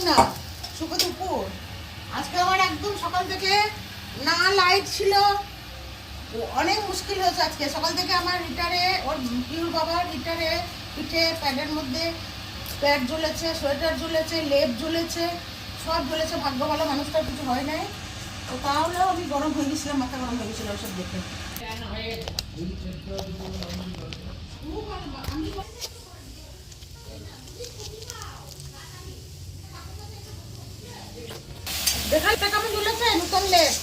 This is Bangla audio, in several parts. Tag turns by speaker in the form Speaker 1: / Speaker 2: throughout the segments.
Speaker 1: না, শুভ দুপুর। আজকে আমার একদম সকাল থেকে না লাইট ছিল, অনেক মুশকিল হয়েছে আজকে সকাল থেকে। আমার হিটারে, ওর পিউর বাবার হিটারে পিঠে প্যাডের মধ্যে প্যাড জ্বলেছে, সোয়েটার জ্বলেছে, লেপ জ্বলেছে, সব জ্বলেছে। ভাগ্য ভালো মানুষটার কিছু হয় নাই, তো তাহলেও আমি গরম হয়ে গেছিলাম, মাথা গরম হয়ে গেছিল ওসব দেখে। দেখাল টাকা আমি জ্বলেছে নতুন লেপ,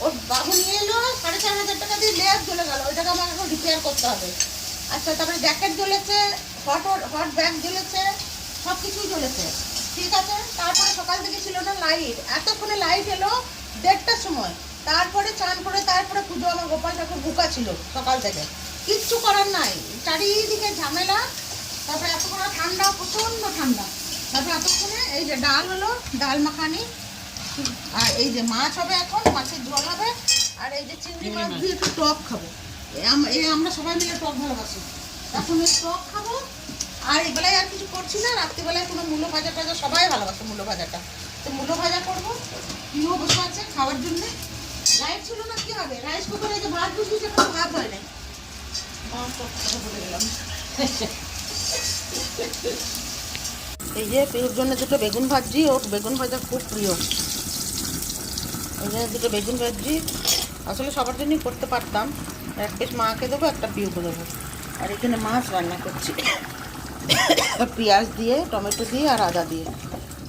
Speaker 1: ওর বাবু নিয়ে এলো 4,500 টাকা দিয়ে, লেপ জ্বলে গেল, ওইটাকে আমাকে এখন রিপেয়ার করতে হবে। আচ্ছা, তারপরে জ্যাকেট জ্বলেছে, হট ব্যাগ জ্বলেছে, সব কিছুই জ্বলেছে, ঠিক আছে। তারপরে সকাল থেকে ছিল না লাইট, এতক্ষণে লাইট এলো 1:30টার সময়। তারপরে চান করে তারপরে পুজো, আমার গোপাল ঠাকুর ভুকা ছিল সকাল থেকে, কিচ্ছু করার নাই, চারিদিকে ঝামেলা। তারপরে এতক্ষণে ঠান্ডা, প্রচণ্ড ঠান্ডা। তারপরে এতক্ষণে এই যে ডাল হলো, ডাল মাখানি, আর এই যে মাছ হবে, এখন মাছের ঝোল হবে, আর এই যে চিংড়ি মাছ দিয়ে একটু টক খাবো। আমরা সবাই মিলে টক ভালোবাসি, এখন এই টক খাবো। আর এবেলায় আর কিছু করছি না, রাত্রিবেলায় কোনো মূলো ভাজা টাজা, সবাই ভালোবাসে মূলো ভাজাটা, তো মূলো ভাজা করবো। প্রিয় বসে আছে খাওয়ার জন্যে। লাইট ছিল না, কি হবে, রাইস কুকারে যে ভাত বসিয়েছে, কোনো ভাত হয় নাই। বলে গেলাম। এই যে প্রিয়র জন্য দুটো বেগুন ভাজি, ওর বেগুন ভাজা খুব প্রিয়। এই জন্য দুটো বেগুন ভাজি, আসলে সবার জন্যই করতে পারতাম। এক পিস মাকে দেবো, একটা প্রিয়কে দেবো। আর এখানে মাছ রান্না করছি পেঁয়াজ দিয়ে, টমেটো দিয়ে আর আদা দিয়ে,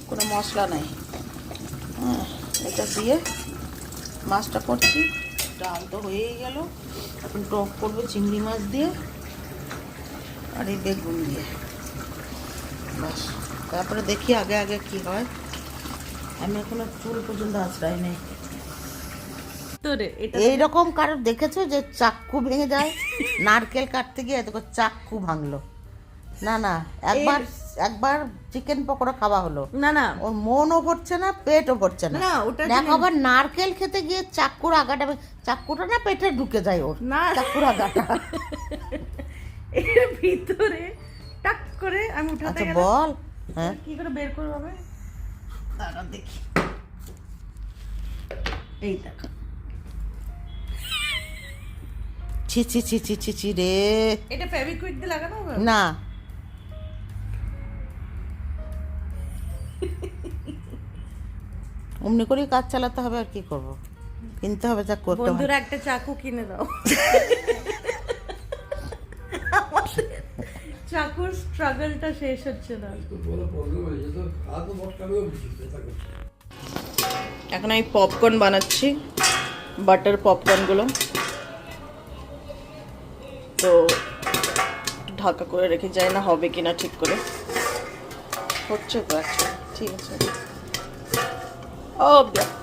Speaker 1: কোনো মশলা নাই। হ্যাঁ, এটা দিয়ে মাছটা করছি। ডাল তো হয়েই গেল, এখন টক করবো চিংড়ি মাছ দিয়ে আর এই বেগুন দিয়ে, বাস। তারপরে দেখি আগে আগে কি হয়। আমি এখনো চুল পর্যন্ত আশ্রয় নেই। এইরকম কারোর দেখেছো যে চাক্কু ভেঙে যায়? নারকেল কাটতে গিয়ে দেখো চাক্কু ভাঙলো। না না, একবার চিকেন পকোড়া খাওয়া হলো,
Speaker 2: না না,
Speaker 1: ওর মনও ভরছে না, পেটও ভরছে না। দেখো আবার নারকেল খেতে গিয়ে চাক্কুর আগাটা, চাক্কুটা না পেটে ঢুকে যায় ওর, না চাক্কুর আগাটা
Speaker 2: এর ভিতরে টাক করে আমি উঠাতে গেলাম।
Speaker 1: বল, হ্যাঁ
Speaker 2: কি করে বের করব? হবে
Speaker 1: দাঁড়া দেখি।
Speaker 2: এই দেখো,
Speaker 1: ছি ছি ছি ছি ছি ছি রে।
Speaker 2: এটা ফেভিকুইক দিয়ে লাগানো হবে
Speaker 1: না, অমনি করেই কাজ চালাতে হবে, আর কি করব, কিনতে হবে, যা করতে হবে।
Speaker 2: বন্ধুরা একটা চাকু কিনে দাও। চাকুর স্ট্রাগলটা শেষ হচ্ছে না। এখন আমি পপকর্ন বানাচ্ছি, বাটার পপকর্নগুলো। তো ঢাকা করে রেখে যায় না, হবে কিনা ঠিক করে। হচ্ছে তো আচ্ছা, ঠিক আছে। ও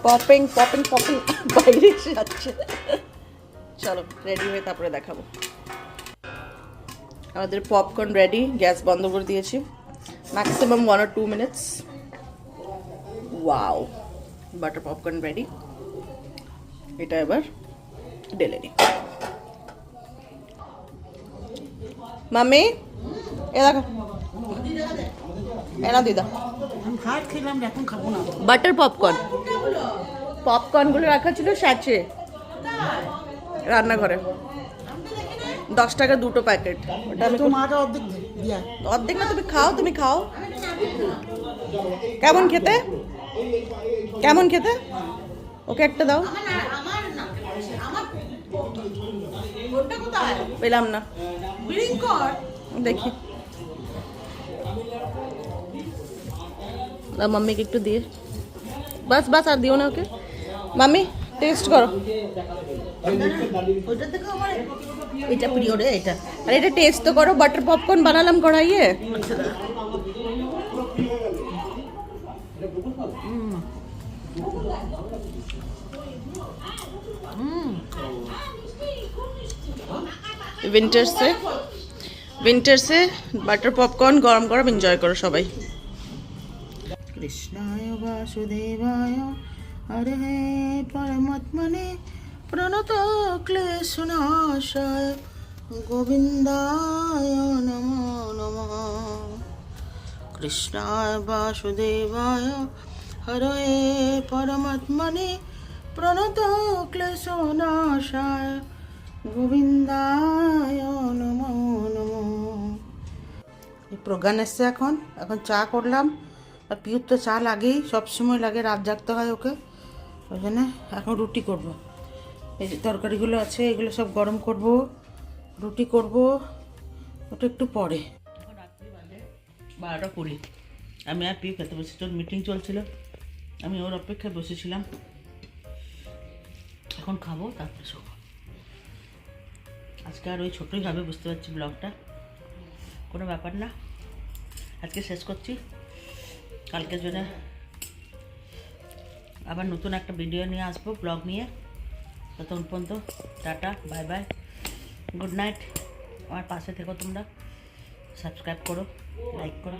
Speaker 2: পপিং পপিং পপিং বাইরে এসে যাচ্ছে। চলো রেডি হয়ে তারপরে দেখাবো। আমাদের পপকর্ন রেডি, গ্যাস বন্ধ করে দিয়েছি। Maximum 1 or 2 minutes। Wow, butter popcorn ready. এটা এবার ঢেলে নিই। মামি এ দেখো, এনা দিদা
Speaker 1: ভাত খেলাম, এখন খাবো না।
Speaker 2: বাটার পপকর্ন, পপকর্নগুলো রাখা ছিল স্যাচে রান্নাঘরে, 10 টাকা দুটো প্যাকেট। ওটা আমি অর্ধেক না, তুমি খাও, তুমি খাও। কেমন খেতে, কেমন খেতে? ওকে একটা দাও। পেলাম না, দেখি মাম্মিকে একটু দিয়ে, বাস বাস, আর দিও না ওকে। মাম্মি টেস্ট করো,
Speaker 1: এটা প্রিয় রে, এটা
Speaker 2: আর এটা টেস্ট তো করো। বাটার পপকর্ন বানালাম কড়াইয়ে। উইন্টার্সে বাটার পপকর্ন গরম গরম এনজয় করো সবাই।
Speaker 1: কৃষ্ণায় বাসুদেবায় হরে পরমাত্মনে প্রণত ক্লেশনাশায় গোবিন্দায় নমো নমঃ। কৃষ্ণায় বাসুদেবায় হরয়ে পরমাত্মনে প্রণত ক্লেশনাশায় গোবিন্দায় নমো নমো। এই প্রজ্ঞান এসছে এখন চা করলাম। আর পিউর তো চা লাগেই, সবসময় লাগে, রাত জাগতে হয় ওকে, ওই জন্য এখন রুটি করব। এই যে তরকারিগুলো আছে এগুলো সব গরম করব, রুটি করব, ওটা একটু পরে। এখন রাত্রি বাজে 12:20, আমি আর পিউ খেতে বসেছি। ওর মিটিং চলছিল, আমি ওর অপেক্ষায় বসেছিলাম। এখন খাবো, তারপরে শোবো। আজকে আর ওই ছোটোই হবে, বুঝতে পারছি ব্লগটা, কোনো ব্যাপার না। আজকে শেষ করছি, কালকের জন্য আবার নতুন একটা ভিডিও নিয়ে আসবো, ব্লগ নিয়ে। ততক্ষণ পর্যন্ত tata, bye bye, good night. আমার পাশে থেকো তোমরা, সাবস্ক্রাইব করো, লাইক করো।